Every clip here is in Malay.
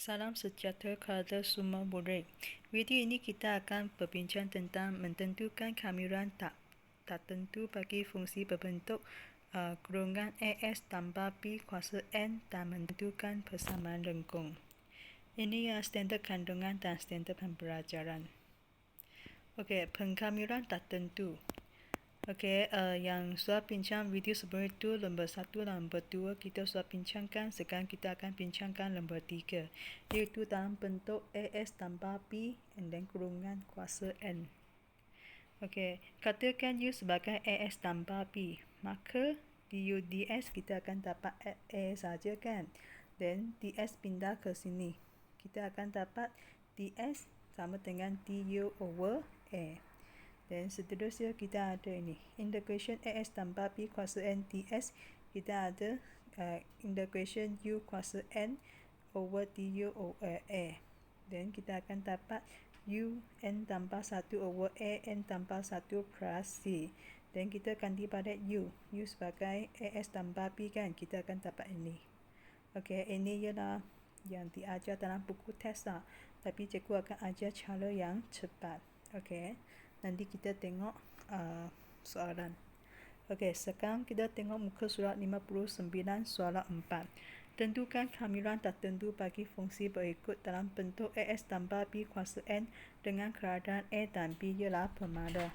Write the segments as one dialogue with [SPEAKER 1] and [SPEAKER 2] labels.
[SPEAKER 1] Salam sejahtera kepada semua murid. Video ini kita akan berbincang tentang menentukan kamiran tak tentu bagi fungsi berbentuk kurungan AS tambah B kuasa N dan menentukan persamaan lengkung. Ini ialah standard kandungan dan standard pembelajaran. Okey, pengkamiran tak tentu. Okey, yang sudah bincang video sebelum itu lembar 1 dan lembar 2 kita sudah bincangkan. Sekarang kita akan bincangkan lembar 3, iaitu dalam bentuk AS tambah B and then kurungan kuasa N. Okey, katakan U sebagai AS tambah B, maka du ds kita akan dapat A saja kan. Then ds pindah ke sini, kita akan dapat ds sama dengan du over A. Dan seterusnya kita ada ini integration AS tambah B kuasa N ds, kita ada integration U kuasa N over du over A. Dan kita akan dapat U N tambah 1 over A N tambah 1 plus C. Dan kita ganti pada U sebagai AS tambah B kan, kita akan dapat ini. Okey, ini ialah yang diajar dalam buku test lah. Tapi cikgu akan ajar cara yang cepat. Okey, nanti kita tengok soalan. Okey, sekarang kita tengok muka surat 59 soalan 4. Tentukan kamiran tak tentu bagi fungsi berikut dalam bentuk AS tambah B kuasa N dengan keadaan A dan B ialah permada.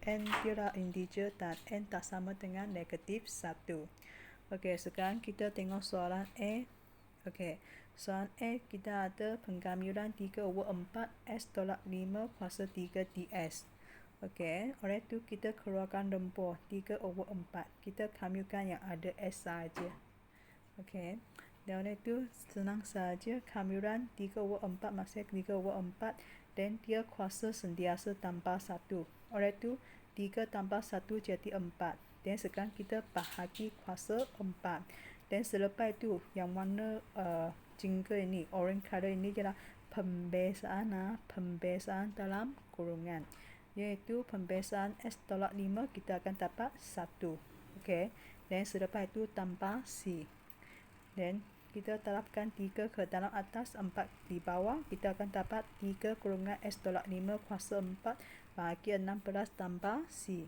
[SPEAKER 1] N ialah integer dan N tak sama dengan negatif 1. Okey, sekarang kita tengok soalan A. Okey, soalan A kita ada pengkamiran 3 over 4 S tolak 5 kuasa 3 ds. Okey, oleh itu kita keluarkan lembur 3 over 4. Kita kamilkan yang ada S saja. Okey, dan oleh itu senang saja kamiran 3 over 4 maksudnya 3 over 4 dan dia kuasa sentiasa tambah 1. Oleh itu 3 tambah 1 jadi 4. Dan sekarang kita bahagi kuasa 4. Dan selepas itu yang warna jingga ini, orange color ini ialah pembesaan dalam kurungan, iaitu pembesaan S tolak 5 kita akan dapat 1. Okey, dan selepas itu tambah C. Dan kita terapkan 3 ke dalam atas, 4 di bawah, kita akan dapat 3 kurungan S tolak 5 kuasa 4 bagi 16 tambah C.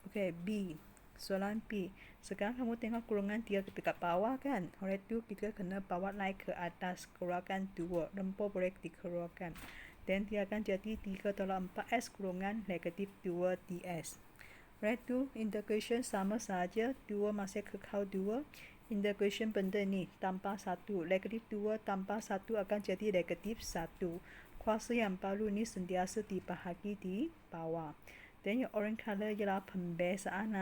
[SPEAKER 1] Okey, B. Soalan B. Sekarang kamu tengok kurungan dia dekat bawah kan. Oleh itu kita kena bawa naik ke atas, keluarkan 2. Lempur boleh dikeluarkan. Dan dia akan jadi 3 tolak 4S kurungan negatif 2 ds. Oleh itu integration sama saja, 2 masih kekal 2. Integration benda ni tambah 1. Negatif 2 tambah 1 akan jadi negatif 1. Kuasa yang baru ni sentiasa dibahagi di bawah. Dan yang orange color ialah pembesaan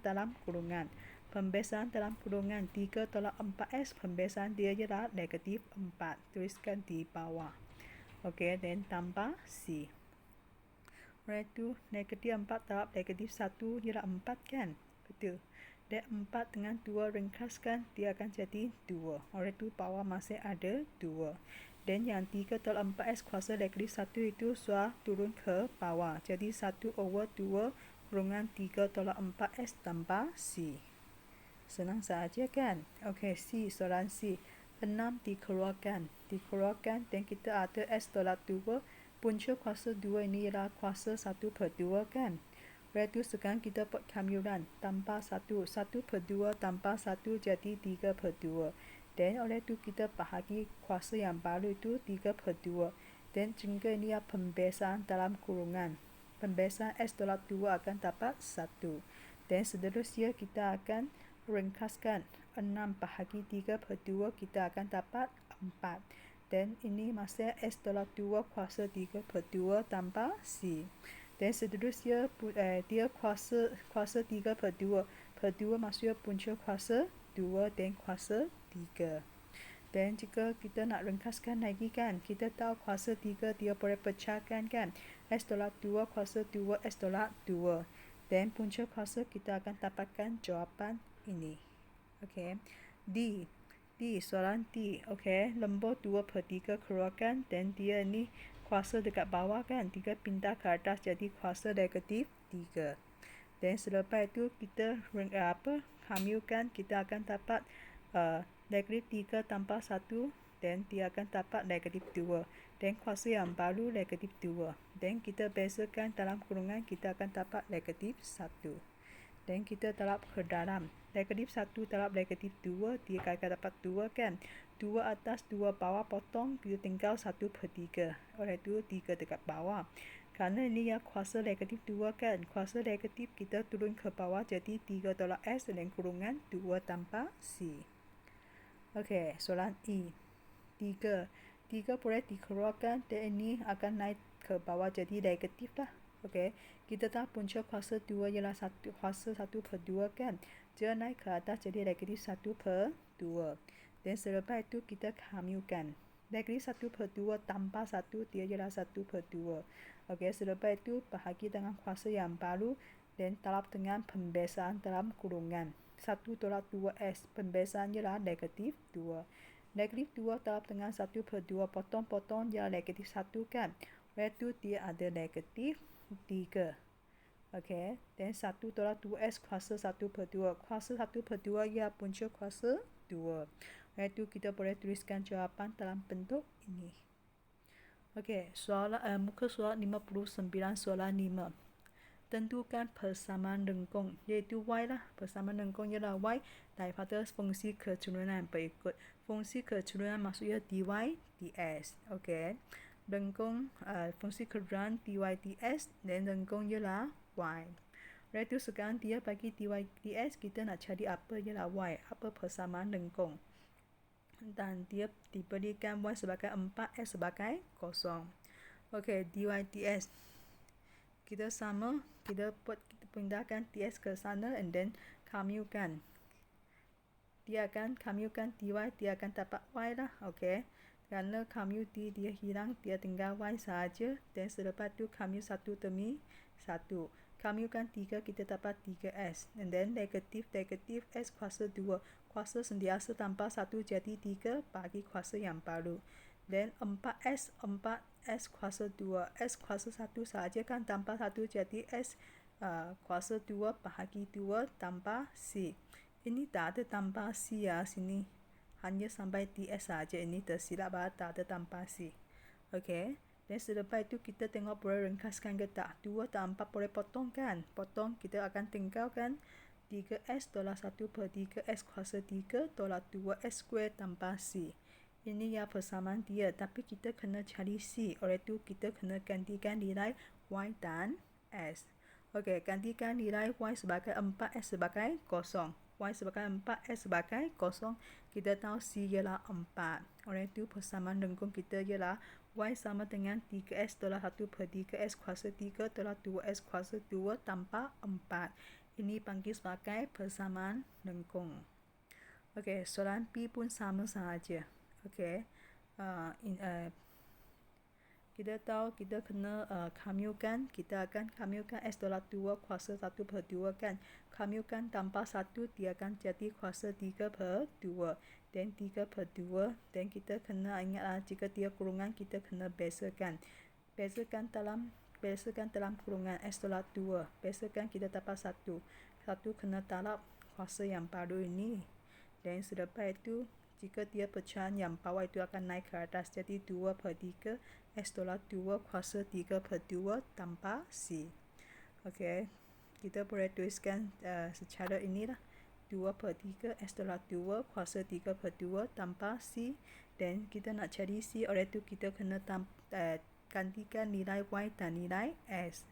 [SPEAKER 1] dalam kurungan. Pembesaan dalam kurungan 3 tolak 4S, pembesaan dia ialah negatif 4. Tuliskan di bawah. Okey, dan tambah C. Oleh itu negatif 4 tolak negatif 1 ialah 4 kan? Betul. Dan 4 dengan 2 ringkaskan, dia akan jadi 2. Oleh itu bawah masih ada 2. Dan yang 3 tolak 4S kuasa negatif 1 itu sudah turun ke bawah. Jadi 1 over 2 kurungan 3 tolak 4S tambah C. Senang saja kan? Okey, C, soalan C. 6 dikeluarkan dan kita ada S tolak 2. Punca kuasa 2 ini ialah kuasa 1 per 2 kan? Oleh itu sekarang kita buat kamiran tambah 1. 1 per 2 tambah 1 jadi 3 per 2. Dan oleh itu kita bahagi kuasa yang baru itu 3 per 2. Dan jika ini adalah pembesaan dalam kurungan, pembesaan S tolak 2 akan dapat 1. Dan seterusnya kita akan ringkaskan 6 bahagi 3 per 2, kita akan dapat 4. Dan ini masih S tolak 2 kuasa 3 per 2 tambah C. Dan seterusnya dia kuasa 3 per 2. Per 2 maksudnya punca kuasa 2 dan kuasa 3. Dan jika kita nak ringkaskan lagi kan, kita tahu kuasa 3 dia boleh pecahkan kan. S tolak 2 kuasa 2 S tolak 2. Dan punca kuasa kita akan dapatkan jawapan ini. Okey. D. Soalan D. Okey, lembur 2 per 3 keluarkan dan dia ni kuasa dekat bawah kan. 3 pindah ke atas jadi kuasa negatif 3. Dan selepas itu kita hamilkan, kita akan dapat negatif 3 tambah 1 dan dia akan dapat negatif 2. Dan kuasa yang baru negatif 2. Dan kita bezakan dalam kurungan, kita akan dapat negatif 1. Dan kita terap ke dalam. Negatif 1 terap negatif 2, dia akan dapat 2 kan. 2 atas 2 bawah potong, kita tinggal 1/3. Oleh itu 3 dekat bawah. Kerana ini ya kuasa negatif 2 kan. Kuasa negatif kita turun ke bawah jadi 3 tolak S dan kurungan 2 tanpa C. Okey, soalan E. 3 boleh dikeluarkan dan ini akan naik ke bawah jadi negatif lah. Okey, kita tahu punca kuasa 2 ialah kuasa 1/2 kan. Dia naik ke atas jadi negatif 1/2. Dan selepas itu kita kamilkan. Negatif 1/2 tambah 1 dia ialah 1/2. Okey, selepas itu bahagi dengan kuasa yang baru dan terap dengan pembesaan dalam kurungan. 1 tolak 2S, pembesaan ialah negatif 2. Negatif 2 terap dengan 1/2, potong-potong ialah negatif 1 kan. Oleh itu dia ada negatif 3. Okey, dan 1 tolak 2S kuasa 1/2. Kuasa 1/2 ialah punca kuasa 2. Oleh itu kita boleh tuliskan jawapan dalam bentuk ini. Okey, muka soalan 59, soalan 5. Tentukan persamaan lengkung, iaitu Y lah. Persamaan lengkung ialah Y daripada fungsi keturunan berikut. Fungsi keturunan maksudnya dy ds. Okey. Lengkung fungsi keturunan dy ds dan lengkung ialah Y. Oleh itu sekarang dia bagi dy ds, kita nak cari apa ialah Y, apa persamaan lengkung. Dan dia diberikan Y sebagai 4, S sebagai 0. Okey, dy ds. Kita pindahkan ds ke sana and then kamilkan. Dia akan kamilkan dy, dia akan dapat Y lah. Okey. Kerana kamil D dia hilang, dia tinggal Y sahaja. Dan selepas tu kamil 1 demi 1. Kamilkan 3, kita dapat 3S. And then negatif S kuasa 2. Kuasa sentiasa tambah 1 jadi 3 bagi kuasa yang baru. Dan 4S kuasa 2. S kuasa 1 sahaja kan, tambah 1 jadi S kuasa 2 bahagi 2 tambah C. Ini tak ada tambah C ya sini. Hanya sampai DS sahaja, ini tersilap tak ada tambah C. Okey. Dan selepas itu kita tengok boleh ringkaskan ke tak. 2 dan 4 boleh potong kan. Potong, kita akan tinggalkan 3S tolak 1/3 S kuasa 3 tolak 2S square tambah C. Ini ya persamaan dia, tapi kita kena cari C. Oleh itu kita kena gantikan nilai Y dan S. Okey, gantikan nilai Y sebagai 4, S sebagai 0. Y sebagai 4, S sebagai 0. Kita tahu C ialah 4. Oleh itu persamaan lengkung kita ialah Y sama dengan 3S tolak 1/3 S kuasa 3 tolak 2S kuasa 2 tambah 4. Ini panggil sebagai persamaan lengkung. Okey, soalan B pun sama sahaja. Okey. Kita tahu kita kena kamilkan. Kita akan kamilkan S tolak 2 kuasa 1/2 kan. Kamilkan tambah 1, dia akan jadi kuasa 3/2. Dan 3/2. Dan kita kena ingatlah jika dia kurungan, kita kena bezakan. Bezakan dalam kurungan S tolak 2. Bezakan kita dapat 1. 1 kena tarap kuasa yang baru ini. Dan selepas itu, jika dia pecahan yang bawah itu akan naik ke atas. Jadi 2/3 S tolak 2 kuasa 3/2 tambah C. Okey. Kita boleh tuliskan secara inilah. 2/3 S tolak 2 kuasa 3/2 tambah C. Dan kita nak cari C, oleh itu kita kena gantikan nilai Y dan nilai S.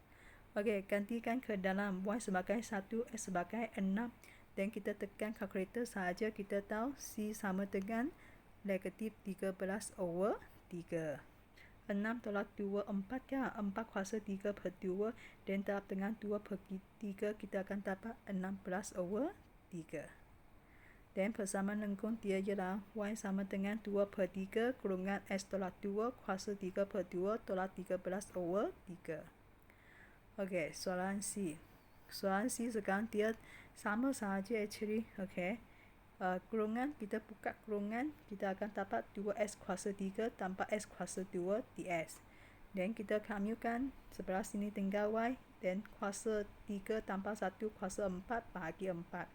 [SPEAKER 1] Okey, gantikan ke dalam Y sebagai 1, S sebagai 6. Dan kita tekan kalkulator sahaja, kita tahu C sama dengan negatif 13/3. 6 tolak 2, 4 kan? 4 kuasa 3/2 dan terap dengan 2/3, kita akan dapat 16/3. Dan persamaan lengkung dia ialah Y sama dengan 2/3 kurungan S tolak 2 kuasa 3/2 tolak 13/3. Okey, soalan C. Soalan C sekarang dia sama sahaja actually. Okey. Kurungan, kita buka kurungan, kita akan dapat 2S kuasa 3 tambah S kuasa 2 ds. Dan kita kamilkan, sebelah sini tinggal Y. Dan kuasa 3 tambah 1 kuasa 4 bahagi 4.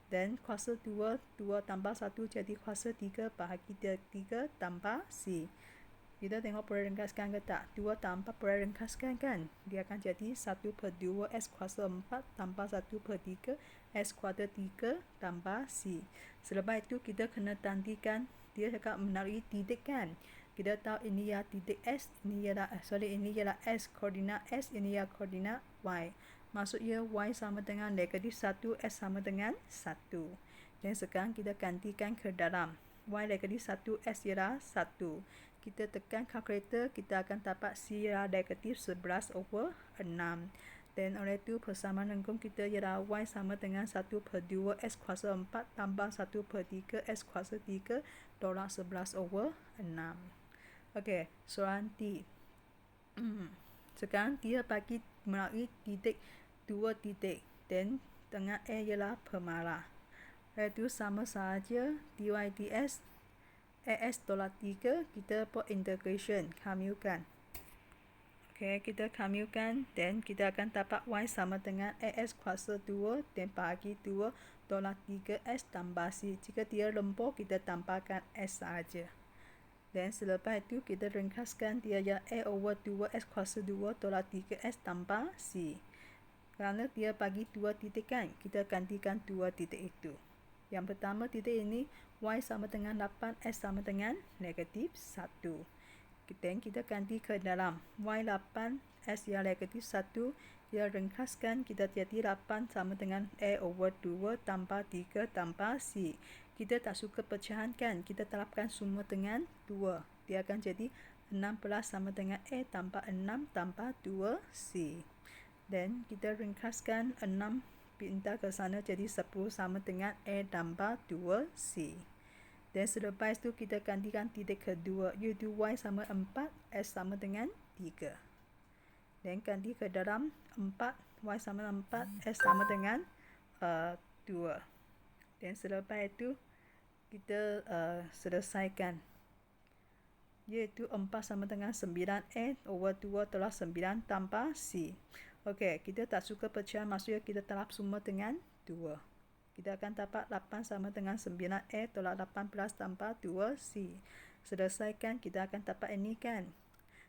[SPEAKER 1] Dan kuasa 2, 2 tambah 1 jadi kuasa 3 bahagi 3 tambah C. Kita tengok boleh ringkaskan ke tak? 2 tambah boleh ringkaskan kan? Dia akan jadi 1/2 S kuasa 4 tambah 1/3 S kuadrat 3 tambah C. Selepas itu kita kena tandingkan. Dia cakap melalui titik kan? Kita tahu ini ya titik S, ini ialah S, koordinat S, ini ya koordinat Y. Maksudnya Y sama dengan negatif 1, S sama dengan 1. Dan sekarang kita gantikan ke dalam. Y negatif 1, S ialah 1. Kita tekan kalkulator, kita akan dapat C ialah negatif 11/6. Dan oleh itu persamaan rengkung kita ialah Y sama dengan 1/2 S kuasa 4 tambah 1/3 S kuasa 3 tolak 11/6. Okey, soalan D. Sekarang dia bagi melalui titik 2 titik dan tengah A ialah pemarah. Itu sama saja dy dx AS tolak 3 kita buat integration, kamilkan. Okey, kita kamilkan dan kita akan dapat Y sama dengan AS kuasa 2 dan bagi 2 tolak 3S tambah C. Jika dia lembut, kita tambahkan S saja. Dan selepas itu kita ringkaskan dia ialah A/2 S kuasa 2 tolak 3S tambah C. Kerana dia bagi 2 titik kan, kita gantikan 2 titik itu. Yang pertama titik ini Y sama dengan 8, S sama dengan negatif 1. Dan kita ganti ke dalam Y 8, S ialah negatif 1. Kita ringkaskan, kita jadi 8 sama dengan A/2 tambah 3 tambah C. Kita tak suka pecahan kan, kita terapkan semua dengan 2. Dia akan jadi 16 sama dengan A tambah 6 tambah 2C. Dan kita ringkaskan 6 pindah ke sana jadi 10 sama dengan A tambah 2C. Dan selepas itu kita gantikan titik kedua, iaitu Y sama 4, S sama dengan 3. Dan ganti ke dalam 4, Y sama 4, S sama dengan 2. Dan selepas itu kita selesaikan, iaitu 4 sama dengan 9A/2 tolak 9 tambah C. Okey, kita tak suka pecahan, maksudnya kita terap semua dengan 2. Kita akan dapat 8 sama dengan 9A tolak 18 tambah 2C. Selesaikan, kita akan dapat ini kan.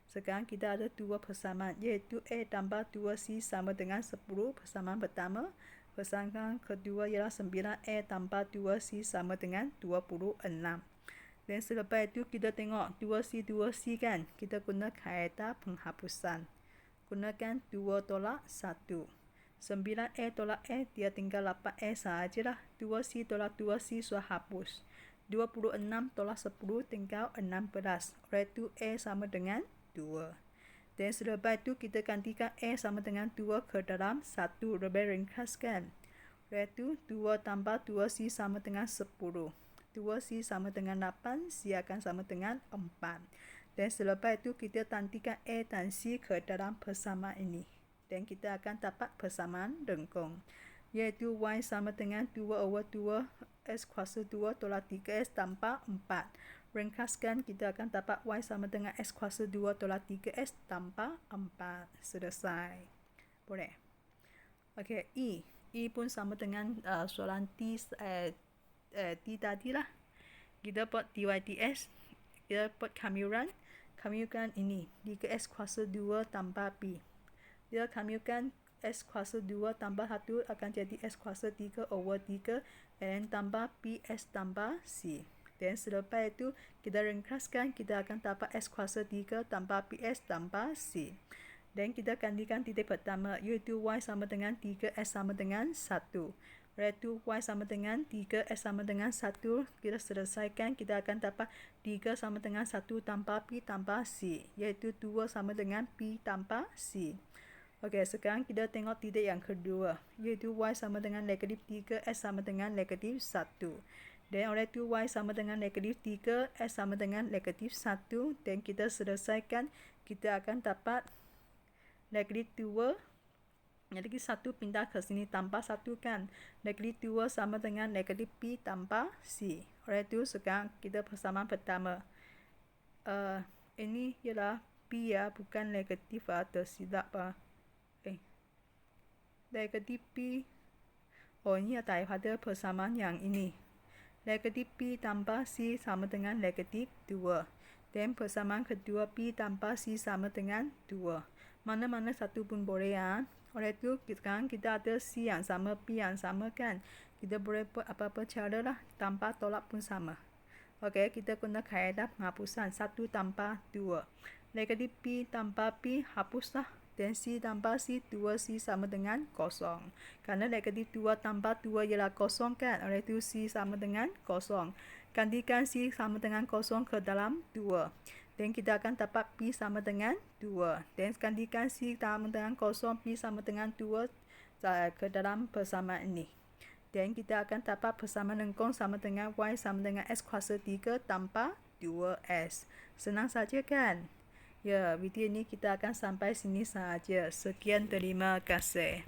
[SPEAKER 1] Sekarang kita ada 2 persamaan, iaitu A tambah 2C sama dengan 10. Persamaan pertama. Persamaan kedua ialah 9A tambah 2C sama dengan 26. Dan selepas itu kita tengok 2C kan. Kita guna kaedah penghapusan. Gunakan 2 tolak 1. 9A tolak A, dia tinggal 8A sahajalah. 2C tolak 2C sudah hapus. 26 tolak 10 tinggal 16. Oleh itu A sama dengan 2. Dan selepas itu kita gantikan A sama dengan 2 ke dalam 1. Lebih ringkaskan. Oleh itu 2 tambah 2C sama dengan 10. 2C sama dengan 8, C akan sama dengan 4. Dan selepas itu kita tantikan A dan C ke dalam persamaan ini. Dan kita akan dapat persamaan rengkung, iaitu Y sama dengan 2/2 S kuasa 2 tolak 3S tambah 4. Ringkaskan, kita akan dapat Y sama dengan S kuasa 2 tolak 3S tambah 4. Selesai. Boleh. Okey, E pun sama dengan soalan T tadi lah. Kita buat dy dx, kita buat kamilan ini 3S kuasa 2 tambah B. Dia kamilkan S kuasa 2 tambah 1 akan jadi S kuasa 3/3 dan tambah B S tambah C. Dan selepas itu kita ringkaskan, kita akan dapat S kuasa 3 tambah B S tambah C. Dan kita gantikan titik pertama, iaitu Y sama dengan 3S sama dengan 1. Iaitu Y sama dengan 3S sama dengan 1. Kita selesaikan, kita akan dapat 3 sama dengan 1 tambah B tambah C. Iaitu 2 sama dengan B tambah C. Okey, sekarang kita tengok titik yang kedua, iaitu Y sama dengan negatif 3, S sama dengan negatif 1. Dan oleh itu Y sama dengan negatif 3, S sama dengan negatif 1. Dan kita selesaikan, kita akan dapat negatif 2. Negatif 1 pindah ke sini tambah 1 kan. Negatif 2 sama dengan negatif B tambah C. Oleh itu sekarang kita persamaan pertama. Ini ialah B ya, bukan negatif tersilap. Negatif B. ini daripada persamaan yang ini. Negatif P tambah C sama dengan negatif 2. Dan persamaan kedua P tambah C sama dengan 2. Mana-mana satu pun boleh ya. Oleh itu sekarang kita ada C yang sama, P yang sama kan. Kita boleh buat apa-apa cara lah. Tambah tolak pun sama. Okey, kita guna kaedah penghapusan 1 tambah 2. Negatif P tambah P hapuslah. Dan C tambah C, 2C sama dengan 0. Kerana negatif 2 tambah 2 ialah 0 kan. Oleh itu C sama dengan 0. Gantikan C sama dengan 0 ke dalam 2. Dan kita akan dapat P sama dengan 2. Dan gantikan C sama dengan 0, P sama dengan 2 ke dalam persamaan ini. Dan kita akan dapat persamaan lengkung sama dengan Y sama dengan S kuasa 3 tambah 2S. Senang saja kan? Ya, video ini kita akan sampai sini saja. Sekian, terima kasih.